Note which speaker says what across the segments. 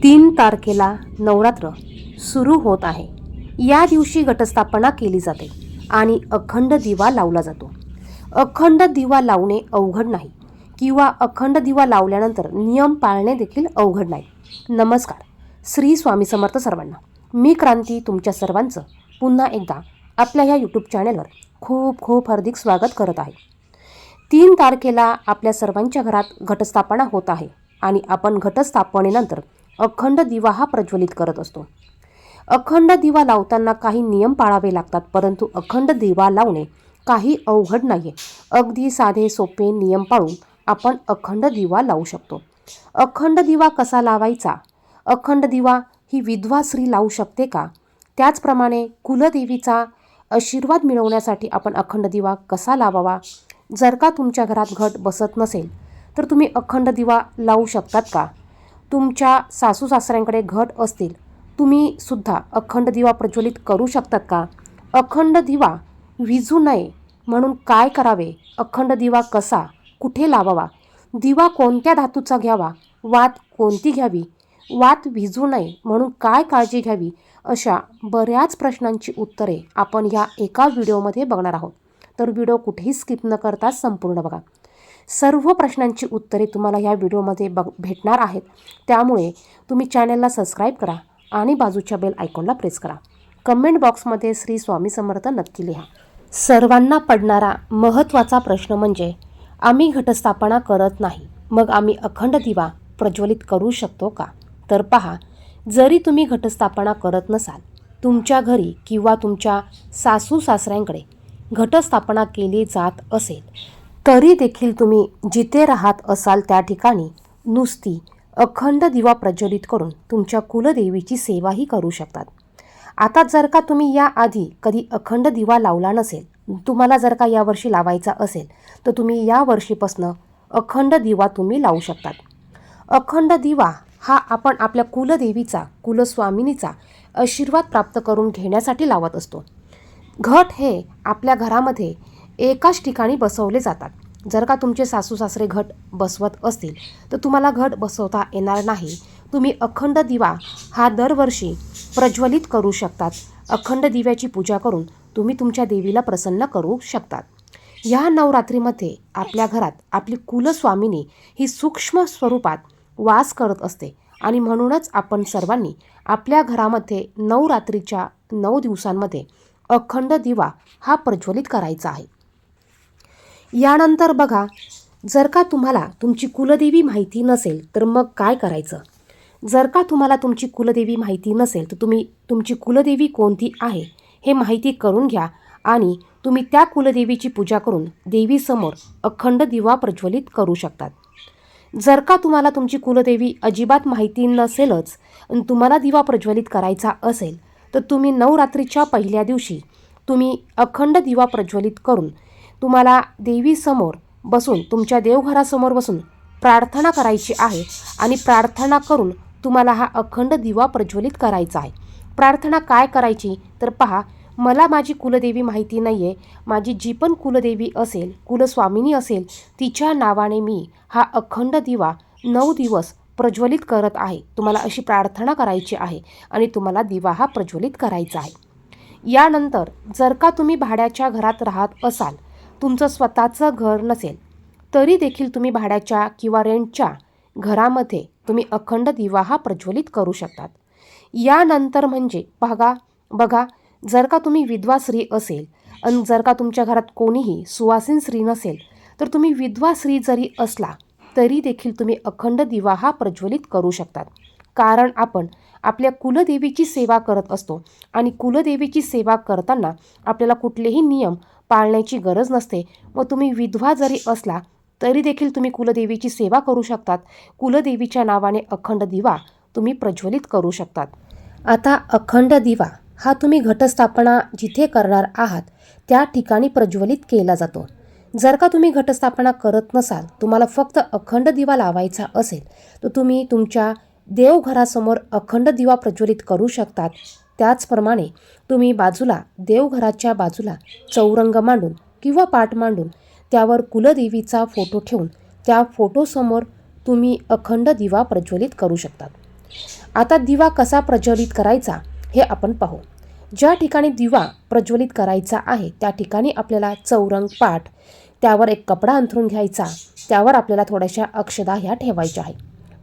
Speaker 1: 3 तारखेला नवरात्र सुरू होत आहे. या दिवशी घटस्थापना केली जाते आणि अखंड दिवा लावला जातो. अखंड दिवा लावणे अवघड नाही किंवा अखंड दिवा लावल्यानंतर नियम पाळणे देखील अवघड नाही. नमस्कार, श्री स्वामी समर्थ सर्वांना. मी क्रांती तुमच्या सर्वांचं पुन्हा एकदा आपल्या ह्या यूट्यूब चॅनलवर खूप खूप हार्दिक स्वागत करत आहे. 3 तारखेला आपल्या सर्वांच्या घरात घटस्थापना होत आहे आणि आपण घटस्थापनेनंतर अखंड दिवा हा प्रज्वलित करत असतो. अखंड दिवा लावताना काही नियम पाळावे लागतात, परंतु अखंड दिवा लावणे काही अवघड नाही. अगदी साधे सोपे नियम पाळून आपण अखंड दिवा लावू शकतो. अखंड दिवा कसा लावायचा? अखंड दिवा ही विधवा स्त्री लावू शकते का? त्याचप्रमाणे कुलदेवीचा आशीर्वाद मिळवण्यासाठी आपण अखंड दिवा कसा लावावा? जर का तुमच्या घरात घट बसत नसेल तर तुम्ही अखंड दिवा लावू शकतात का? तुमच्या सासू सासऱ्यांकडे घट असतील, तुम्ही सुद्धा अखंड दिवा प्रज्वलित करू शकतात का? अखंड दिवा विझू नये म्हणून काय करावे? अखंड दिवा कसा, कुठे लावावा? दिवा कोणत्या धातूचा घ्यावा? वात कोणती घ्यावी? वात विझू नये म्हणून काय काळजी घ्यावी? अशा बऱ्याच प्रश्नांची उत्तरे आपण ह्या एका व्हिडिओमध्ये बघणार आहोत. तर व्हिडिओ कुठेही स्किप न करता संपूर्ण बघा. सर्व प्रश्नांची उत्तरे तुम्हाला ह्या व्हिडिओमध्ये भेटणार आहेत. त्यामुळे तुम्ही चॅनलला सबस्क्राईब करा आणि बाजूच्या बेल आयकॉनला प्रेस करा. कमेंट बॉक्समध्ये श्री स्वामी समर्थ नक्की लिहा. सर्वांना पडणारा महत्त्वाचा प्रश्न म्हणजे आम्ही घटस्थापना करत नाही, मग आम्ही अखंड दिवा प्रज्वलित करू शकतो का? तर पहा, जरी तुम्ही घटस्थापना करत नसाल, तुमच्या घरी किंवा तुमच्या सासू सासऱ्यांकडे घटस्थापना केली जात असेल, तरी देखील तुम्ही जिथे राहत असाल त्या ठिकाणी नुसती अखंड दिवा प्रज्वलित करून तुमच्या कुलदेवीची सेवाही करू शकतात. आता जर का तुम्ही याआधी कधी अखंड दिवा लावला नसेल, तुम्हाला जर का यावर्षी लावायचा असेल, तर तुम्ही या वर्षीपासून अखंड दिवा तुम्ही लावू शकतात. अखंड दिवा हा आपण आपल्या कुलदेवीचा, कुलस्वामिनीचा आशीर्वाद प्राप्त करून घेण्यासाठी लावत असतो. घट हे आपल्या घरामध्ये एकाच ठिकाणी बसवले जातात. जर का तुमचे सासू सासरे घट बसवत असतील तर तुम्हाला घट बसवता येणार नाही. तुम्ही अखंड दिवा हा दरवर्षी प्रज्वलित करू शकतात. अखंड दिव्याची पूजा करून तुम्ही तुमच्या देवीला प्रसन्न करू शकतात. या नवरात्रीमध्ये आपल्या घरात आपली कुलस्वामिनी ही सूक्ष्म स्वरूपात वास करत असते आणि म्हणूनच आपण सर्वांनी आपल्या घरामध्ये नवरात्रीच्या 9 दिवसांमध्ये अखंड दिवा हा प्रज्वलित करायचा आहे. यानंतर बघा, जर का तुम्हाला तुमची कुलदेवी माहिती नसेल तर मग काय करायचं? जर का तुम्हाला तुमची कुलदेवी माहिती नसेल तर तुम्ही तुमची कुलदेवी कोणती आहे हे माहिती करून घ्या आणि तुम्ही त्या कुलदेवीची पूजा करून देवीसमोर अखंड दिवा प्रज्वलित करू शकतात. जर का तुम्हाला तुमची कुलदेवी अजिबात माहिती नसेलच आणि तुम्हाला दिवा प्रज्वलित करायचा असेल तर तुम्ही नवरात्रीच्या पहिल्या दिवशी तुम्ही अखंड दिवा प्रज्वलित करून तुम्हाला देवीसमोर बसून, तुमच्या देवघरासमोर बसून प्रार्थना करायची आहे आणि प्रार्थना करून तुम्हाला हा अखंड दिवा प्रज्वलित करायचा आहे. प्रार्थना काय करायची तर पहा, मला माझी कुलदेवी माहिती नाही आहे, माझी जी पण कुलदेवी असेल, कुलस्वामिनी असेल, तिच्या नावाने मी हा अखंड दिवा 9 दिवस प्रज्वलित करत आहे. तुम्हाला अशी प्रार्थना करायची आहे आणि तुम्हाला दिवा हा प्रज्वलित करायचा आहे. यानंतर जर का तुम्ही भाड्याच्या घरात राहत असाल, तुमचं स्वतःचं घर नसेल, तरी देखील तुम्ही भाड्याच्या किंवा रेंटच्या घरामध्ये तुम्ही अखंड दिवा हा प्रज्वलित करू शकतात. यानंतर म्हणजे बघा, जर का तुम्ही विधवा स्त्री असेल आणि जर का तुमच्या घरात कोणीही सुवासीन स्त्री नसेल, तर तुम्ही विधवा स्त्री जरी असला तरी देखील तुम्ही अखंड दिवा हा प्रज्वलित करू शकतात. कारण आपण आपल्या कुलदेवीची सेवा करत असतो आणि कुलदेवीची सेवा करताना आपल्याला कुठलेही नियम पाळण्याची गरज नसते. मग तुम्ही विधवा जरी असला तरी देखील तुम्ही कुलदेवीची सेवा करू शकतात. कुलदेवीच्या नावाने अखंड दिवा तुम्ही प्रज्वलित करू शकतात. आता अखंड दिवा हा तुम्ही घटस्थापना जिथे करणार आहात त्या ठिकाणी प्रज्वलित केला जातो. जर का तुम्ही घटस्थापना करत नसाल, तुम्हाला फक्त अखंड दिवा लावायचा असेल, तर तुम्ही तुमच्या देवघरासमोर अखंड दिवा प्रज्वलित करू शकतात. त्याचप्रमाणे तुम्ही देवघराच्या बाजूला चौरंग मांडून किंवा पाट मांडून त्यावर कुलदेवीचा फोटो ठेवून त्या फोटोसमोर तुम्ही अखंड दिवा प्रज्वलित करू शकतात. आता दिवा कसा प्रज्वलित करायचा हे आपण पाहू. ज्या ठिकाणी दिवा प्रज्वलित करायचा आहे त्या ठिकाणी आपल्याला चौरंग पाट, त्यावर एक कपडा अंथरून घ्यायचा, त्यावर आपल्याला थोड्याशा अक्षदा ह्या ठेवायच्या आहे.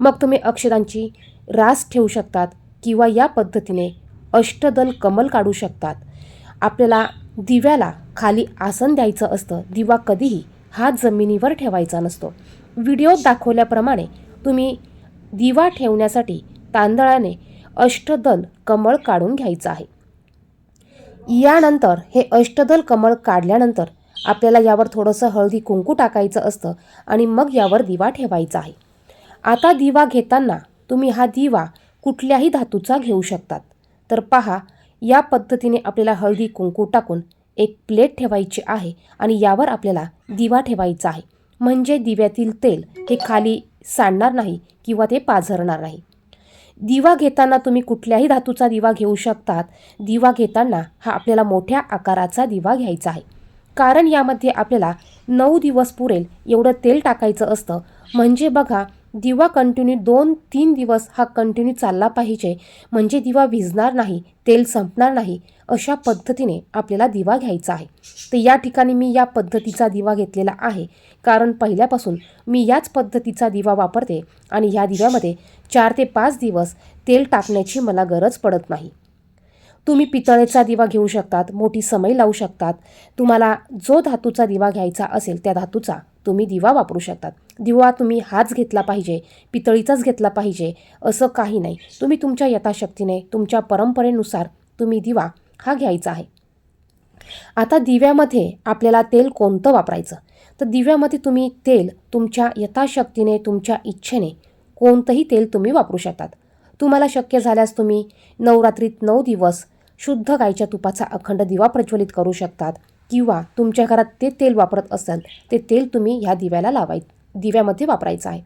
Speaker 1: मग तुम्ही अक्षदांची रास ठेवू शकतात किंवा या पद्धतीने अष्टदल कमल काढू शकतात. आपल्याला दिव्याला खाली आसन द्यायचं असतं. दिवा कधीही हात जमिनीवर ठेवायचा नसतो. व्हिडिओत दाखवल्याप्रमाणे तुम्ही दिवा ठेवण्यासाठी तांदळाने अष्टदल कमळ काढून घ्यायचं आहे. यानंतर हे अष्टदल कमळ काढल्यानंतर आपल्याला यावर थोडंसं हळदी कुंकू टाकायचं असतं आणि मग यावर दिवा ठेवायचा आहे. आता दिवा घेताना तुम्ही हा दिवा कुठल्याही धातूचा घेऊ शकतात. तर पहा, या पद्धतीने आपल्याला हळदी कुंकू टाकून एक प्लेट ठेवायची आहे आणि यावर आपल्याला दिवा ठेवायचा आहे. म्हणजे दिव्यातील तेल हे खाली सांडणार नाही किंवा ते पाझरणार नाही. दिवा घेताना तुम्ही कुठल्याही धातूचा दिवा घेऊ शकतात. दिवा घेताना हा आपल्याला मोठ्या आकाराचा दिवा घ्यायचा आहे. कारण यामध्ये आपल्याला 9 दिवस पुरेल एवढं तेल टाकायचं असतं. म्हणजे बघा, दिवा कंटिन्यू 2-3 दिवस हा कंटिन्यू चालला पाहिजे. म्हणजे दिवा विझणार नाही, तेल संपणार नाही, अशा पद्धतीने आपल्याला दिवा घ्यायचा आहे. तर या ठिकाणी मी या पद्धतीचा दिवा घेतलेला आहे. कारण पहिल्यापासून मी याच पद्धतीचा दिवा वापरते आणि ह्या दिव्यामध्ये 4 ते 5 दिवस तेल टाकण्याची मला गरज पडत नाही. तुम्ही पितळेचा दिवा घेऊ शकतात, मोठी समई लावू शकतात. तुम्हाला जो धातूचा दिवा घ्यायचा असेल त्या धातूचा तुम्ही दिवा वापरू शकतात. दिवा तुम्ही हाच घेतला पाहिजे, पितळीचाच घेतला पाहिजे असं काही नाही. तुम्ही तुमच्या यथाशक्तीने, तुमच्या परंपरेनुसार तुम्ही दिवा हा घ्यायचा आहे. आता दिव्यामध्ये आपल्याला तेल कोणतं वापरायचं? तर दिव्यामध्ये तुम्ही तेल तुमच्या यथाशक्तीने, तुमच्या इच्छेने कोणतंही तेल तुम्ही वापरू शकतात. तुम्हाला शक्य झाल्यास तुम्ही नवरात्रीत 9 दिवस शुद्ध गाईच्या तुपाचा अखंड दिवा प्रज्वलित करू शकतात किंवा तुमच्या घरात ते तेल वापरत असाल ते तेल तुम्ही ह्या दिव्यामध्ये वापरायचं आहे.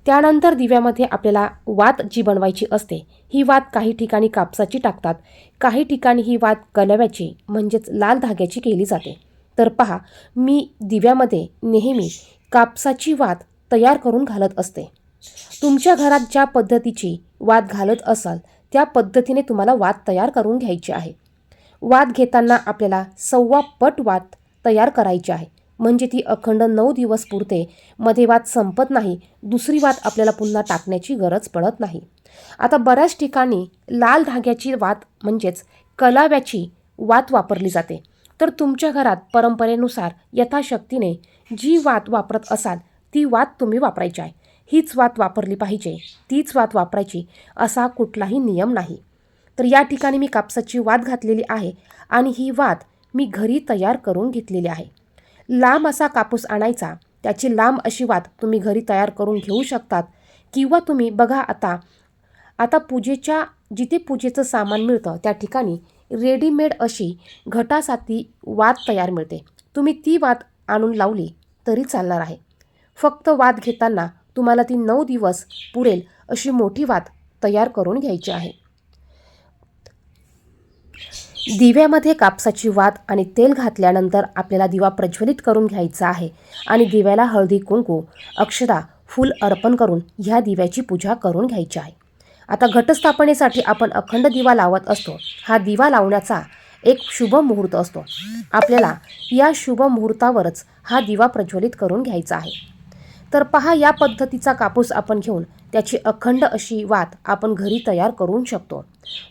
Speaker 1: त्यानंतर दिव्यामध्ये आपल्याला वात जी बनवायची असते, ही वात काही ठिकाणी कापसाची टाकतात, काही ठिकाणी ही वात कलव्याची म्हणजेच लाल धाग्याची केली जाते. तर पहा, मी दिव्यामध्ये नेहमी कापसाची वात तयार करून घालत असते. तुमच्या घरात ज्या पद्धतीची वात घालत असाल त्या पद्धतीने तुम्हाला वात तयार करून घ्यायची आहे. वात घेताना आपल्याला 1.25 पट वात तयार करायची आहे. म्हणजे ती अखंड 9 दिवस पुरते. मध्ये वात संपत नाही, दुसरी वात आपल्याला पुन्हा टाकण्याची गरज पडत नाही. आता बऱ्याच ठिकाणी लाल धाग्याची वात म्हणजेच कलाव्याची वात वापरली जाते. तर तुमच्या घरात परंपरेनुसार यथाशक्तीने जी वात वापरत असाल ती वात तुम्ही वापरायची आहे. हीच वात वापरली पाहिजे, तीच वात वापरायची असा कुठलाही नियम नाही. तर या ठिकाणी मी कापसाची वात घातलेली आहे आणि ही वात मी घरी तयार करून घेतलेली आहे. लांब असा कापूस आणायचा, त्याची लांब अशी वात तुम्ही घरी तयार करून घेऊ शकतात किंवा तुम्ही बघा, आता जिथे पूजेचं सामान मिळतं त्या ठिकाणी रेडीमेड अशी घटासाठी वात तयार मिळते. तुम्ही ती वात आणून लावली तरी चालणार आहे. फक्त वात घेताना तुम्हाला ती 9 दिवस पुरेल अशी मोठी वात तयार करून घ्यायची आहे. दिव्यामध्ये कापसाची वात आणि तेल घातल्यानंतर आपल्याला दिवा प्रज्वलित करून घ्यायचा आहे आणि दिव्याला हळदी कुंकू, अक्षदा, फूल अर्पण करून ह्या दिव्याची पूजा करून घ्यायची आहे. आता घटस्थापनेसाठी आपण अखंड दिवा लावत असतो. हा दिवा लावण्याचा एक शुभ मुहूर्त असतो. आपल्याला या शुभ मुहूर्तावरच हा दिवा प्रज्वलित करून घ्यायचा आहे. तर पहा, या पद्धतीचा कापूस आपण घेऊन त्याची अखंड अशी वात आपण घरी तयार करू शकतो.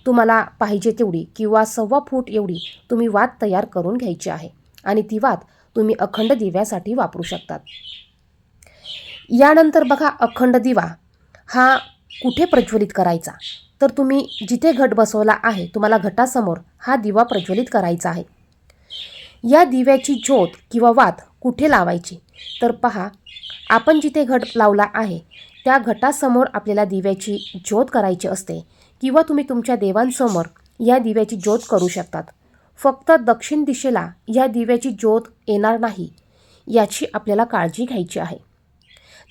Speaker 1: तुम्हाला पाहिजे तेवढी किंवा 1.25 फूट एवढी तुम्ही वात तयार करून घ्यायची आहे आणि ती वात तुम्ही अखंड दिव्यासाठी वापरू शकतात. यानंतर बघा, अखंड दिवा हा कुठे प्रज्वलित करायचा? तर तुम्ही जिथे घट बसवला आहे तुम्हाला घटासमोर हा दिवा प्रज्वलित करायचा आहे. या दिव्याची ज्योत किंवा वात कुठे लावायची? तर पहा, आपण जिथे घट लावला आहे त्या घटासमोर आपल्याला दिव्याची ज्योत करायची असते किंवा तुम्ही तुमच्या देवांसमोर या दिव्याची ज्योत करू शकतात. फक्त दक्षिण दिशेला या दिव्याची ज्योत येणार नाही याची आपल्याला काळजी घ्यायची आहे.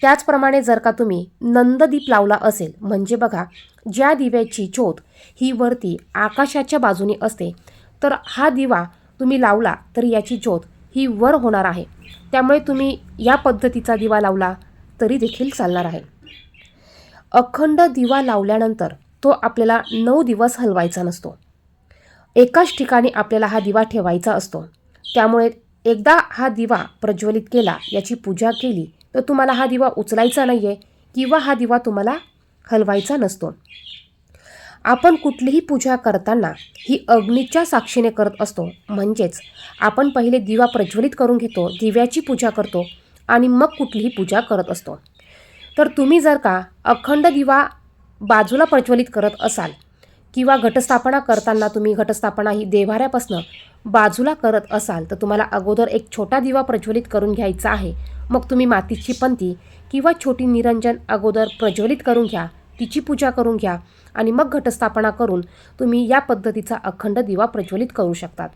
Speaker 1: त्याचप्रमाणे जर का तुम्ही नंददीप लावला असेल, म्हणजे बघा, ज्या दिव्याची ज्योत ही वरती आकाशाच्या बाजूने असते, तर हा दिवा तुम्ही लावला तर याची ज्योत ही वर होणार आहे. त्यामुळे तुम्ही या पद्धतीचा दिवा लावला तरी देखील चालणार आहे. अखंड दिवा लावल्यानंतर तो आपल्याला 9 दिवस हलवायचा नसतो. एकाच ठिकाणी आपल्याला हा दिवा ठेवायचा असतो. त्यामुळे एकदा हा दिवा प्रज्वलित केला, याची पूजा केली, तर तुम्हाला हा दिवा उचलायचा नाही आहे किंवा हा दिवा तुम्हाला हलवायचा नसतो. आपण कुठलीही पूजा करताना ही अग्नीच्या साक्षीने करत असतो. म्हणजेच आपण पहिले दिवा प्रज्वलित करून घेतो, दिव्याची पूजा करतो आणि मग कुठलीही पूजा करत असतो. तर तुम्ही जर का अखंड दिवा बाजूला प्रज्वलित करत असाल किंवा घटस्थापना करताना तुम्ही घटस्थापना ही देव्हाऱ्यापासून बाजूला करत असाल, तर तुम्हाला अगोदर एक छोटा दिवा प्रज्वलित करून घ्यायचा आहे. मग तुम्ही मातीची पंती किंवा छोटी निरंजन अगोदर प्रज्वलित करून घ्या, तिची पूजा करून घ्या आणि मग घटस्थापना करून तुम्ही या पद्धतीचा अखंड दिवा प्रज्वलित करू शकतात.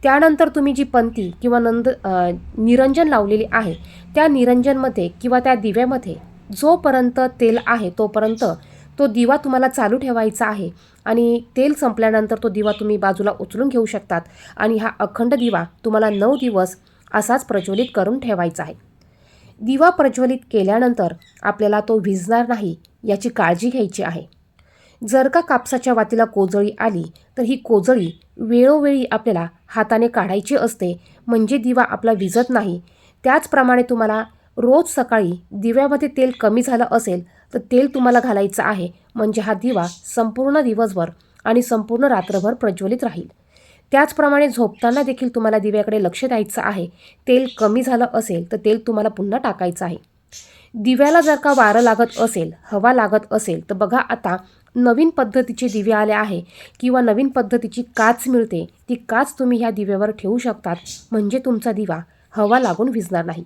Speaker 1: त्यानंतर तुम्ही जी पंती किंवा निरंजन लावलेली आहे, त्या निरंजनमध्ये किंवा त्या दिव्यामध्ये जोपर्यंत तेल आहे तोपर्यंत तो दिवा तुम्हाला चालू ठेवायचा आहे आणि तेल संपल्यानंतर तो दिवा तुम्ही बाजूला उचलून घेऊ शकतात आणि हा अखंड दिवा तुम्हाला 9 दिवस असाच प्रज्वलित करून ठेवायचा आहे. दिवा प्रज्वलित केल्यानंतर आपल्याला तो विझणार नाही याची काळजी घ्यायची आहे. जर का कापसाच्या वातीला कोजळी आली तर ही कोजळी वेळोवेळी आपल्याला हाताने काढायची असते, म्हणजे दिवा आपला विझत नाही. त्याचप्रमाणे तुम्हाला रोज सकाळी दिव्यामध्ये तेल कमी झालं असेल तर तेल तुम्हाला घालायचं आहे, म्हणजे हा दिवा संपूर्ण दिवसभर आणि संपूर्ण रात्रभर प्रज्वलित राहील. त्याचप्रमाणे झोपताना देखील तुम्हाला दिव्याकडे लक्ष द्यायचं आहे. तेल कमी झालं असेल तर तेल तुम्हाला पुन्हा टाकायचं आहे. दिव्याला जर का वारं लागत असेल, हवा लागत असेल, तर बघा आता नवीन पद्धतीचे दिवे आले आहे किंवा नवीन पद्धतीची काच मिळते. ती काच तुम्ही ह्या दिव्यावर ठेवू शकतात, म्हणजे तुमचा दिवा हवा लागून विझणार नाही.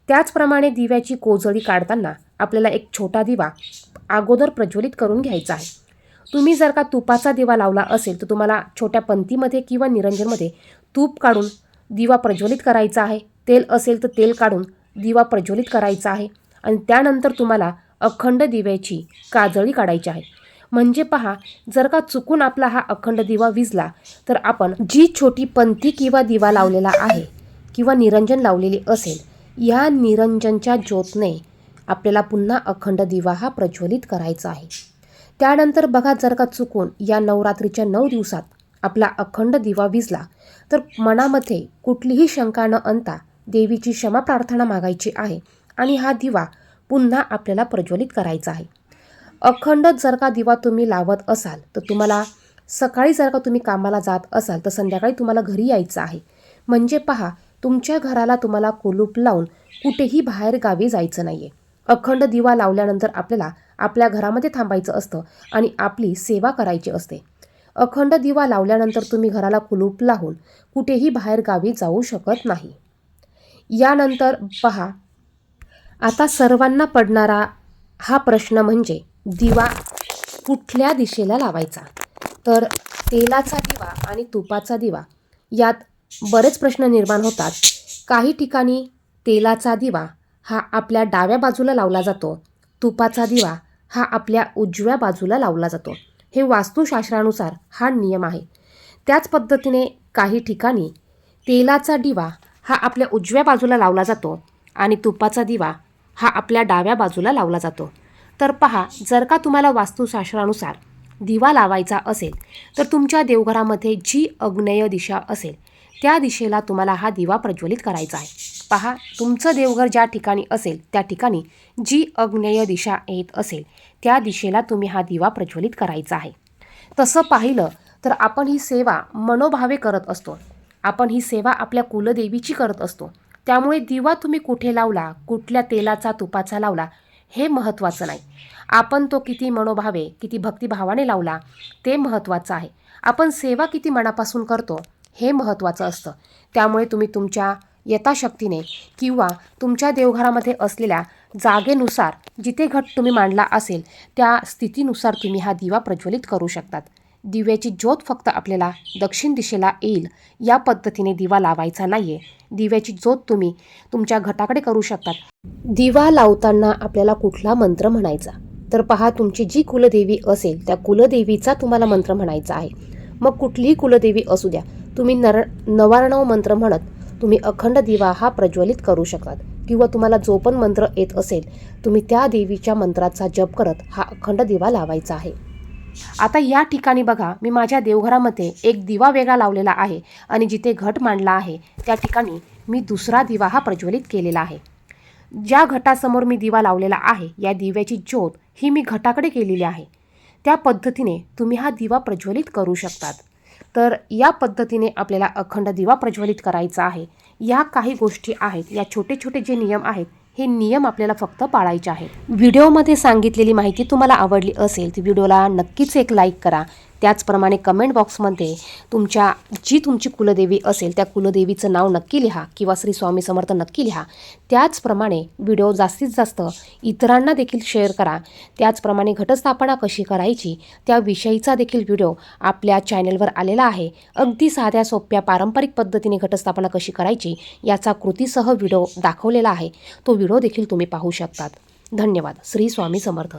Speaker 1: त्याचप्रमाणे दिव्याची कोजळी काढताना आपल्याला एक छोटा दिवा अगोदर प्रज्वलित करून घ्यायचा आहे. तुम्ही जर का तुपाचा दिवा लावला असेल तर तुम्हाला छोट्या पंतीमध्ये किंवा निरंजनमध्ये तूप काढून दिवा प्रज्वलित करायचा आहे. तेल असेल तर तेल काढून दिवा प्रज्वलित करायचा आहे आणि त्यानंतर तुम्हाला अखंड दिव्याची काजळी काढायची आहे. म्हणजे पहा, जर का चुकून आपला हा अखंड दिवा विझला तर आपण जी छोटी पंती किंवा दिवा लावलेला आहे किंवा निरंजन लावलेली असेल, या निरंजनच्या ज्योतने आपल्याला पुन्हा अखंड दिवा हा प्रज्वलित करायचा आहे. त्यानंतर बघा, जर का चुकून या नवरात्रीच्या 9 दिवसात आपला अखंड दिवा विझला तर मनामध्ये कुठलीही शंका न आणता देवीची क्षमा प्रार्थना मागायची आहे आणि हा दिवा पुन्हा आपल्याला प्रज्वलित करायचा आहे. अखंड जर का दिवा तुम्ही लावत असाल तर तुम्हाला सकाळी जर का तुम्ही कामाला जात असाल तर संध्याकाळी तुम्हाला घरी यायचं आहे. म्हणजे पहा, तुमच्या घराला तुम्हाला कुलूप लावून कुठेही बाहेर गावी जायचं नाही आहे. अखंड दिवा लावल्यानंतर आपल्याला आपल्या घरामध्ये थांबायचं असतं आणि आपली सेवा करायची असते. अखंड दिवा लावल्यानंतर तुम्ही घराला कुलूप लावून कुठेही बाहेर गावी जाऊ शकत नाही. यानंतर पहा, आता सर्वांना पडणारा हा प्रश्न म्हणजे दिवा कुठल्या दिशेला लावायचा. तर तेलाचा दिवा आणि तुपाचा दिवा यात बरेच प्रश्न निर्माण होतात. काही ठिकाणी तेलाचा दिवा हा आपल्या डाव्या बाजूला लावला जातो, तुपाचा दिवा हा आपल्या उजव्या बाजूला लावला जातो. हे वास्तुशास्त्रानुसार हा नियम आहे. त्याच पद्धतीने काही ठिकाणी तेलाचा दिवा हा आपल्या उजव्या बाजूला लावला जातो आणि तुपाचा दिवा हा आपल्या डाव्या बाजूला लावला जातो. तर पहा, जर का तुम्हाला वास्तुशास्त्रानुसार दिवा लावायचा असेल तर तुमच्या देवघरामध्ये जी आग्नेय दिशा असेल त्या दिशेला तुम्हाला हा दिवा प्रज्वलित करायचा आहे. पहा, तुमचं देवघर ज्या ठिकाणी असेल त्या ठिकाणी जी आग्नेय दिशा येत असेल त्या दिशेला तुम्ही हा दिवा प्रज्वलित करायचा आहे. तसं पाहिलं तर आपण ही सेवा मनोभावे करत असतो. आपण ही सेवा आपल्या कुलदेवीची करत असतो. त्यामुळे दिवा तुम्ही कुठे लावला, कुठल्या तेलाचा तुपाचा लावला हे महत्त्वाचं नाही. आपण तो किती मनोभावे, किती भक्तिभावाने लावला ते महत्त्वाचं आहे. आपण सेवा किती मनापासून करतो हे महत्त्वाचं असतं. त्यामुळे तुम्ही तुमच्या यथाशक्तीने किंवा तुमच्या देवघरामध्ये असलेल्या जागेनुसार जिथे घट तुम्ही मांडला असेल त्या स्थितीनुसार तुम्ही हा दिवा प्रज्वलित करू शकतात. दिव्याची ज्योत फक्त आपल्याला दक्षिण दिशेला येईल या पद्धतीने दिवा लावायचा नाही आहे. दिव्याची ज्योत तुम्ही तुमच्या घटाकडे करू शकतात. दिवा लावताना आपल्याला कुठला मंत्र म्हणायचा, तर पहा, तुमची जी कुलदेवी असेल त्या कुलदेवीचा तुम्हाला मंत्र म्हणायचा आहे. मग कुठलीही कुलदेवी असू द्या, तुम्ही 99 मंत्र म्हणत तुम्ही अखंड दिवा हा प्रज्वलित करू शकतात. किंवा तुम्हाला जो पण मंत्र येत असेल तुम्ही त्या देवीच्या मंत्राचा जप करत हा अखंड दिवा लावायचा आहे. आता या ठिकाणी बघा, मी माझ्या देवघरामध्ये एक दिवा वेगळा लावलेला आहे आणि जिथे घट मांडला आहे त्या ठिकाणी मी दुसरा दिवा हा प्रज्वलित केलेला आहे. ज्या घटासमोर मी दिवा लावलेला आहे या दिव्याची ज्योत ही मी घटाकडे केलेली आहे. त्या पद्धतीने तुम्ही हा दिवा प्रज्वलित करू शकतात. तर या पद्धतीने आपल्याला अखंड दिवा प्रज्वलित करायचा आहे. या काही गोष्टी आहेत, या छोटे छोटे जे नियम आहेत हे नियम आपल्याला फक्त पाळायचे आहेत. व्हिडिओमध्ये सांगितलेली माहिती तुम्हाला आवडली असेल तर व्हिडिओला नक्कीच एक लाईक करा. त्याचप्रमाणे कमेंट बॉक्समध्ये तुमची कुलदेवी असेल त्या कुलदेवीचं नाव नक्की लिहा किंवा श्री स्वामी समर्थ नक्की लिहा. त्याचप्रमाणे व्हिडिओ जास्तीत जास्त इतरांना देखील शेअर करा. त्याचप्रमाणे घटस्थापना कशी करायची त्याविषयीचा देखील व्हिडिओ आपल्या चॅनलवर आलेला आहे. अगदी साध्या सोप्या पारंपरिक पद्धतीने घटस्थापना कशी करायची याचा कृतीसह व्हिडिओ दाखवलेला आहे. तो व्हिडिओ देखील तुम्ही पाहू शकतात. धन्यवाद. श्री स्वामी समर्थ.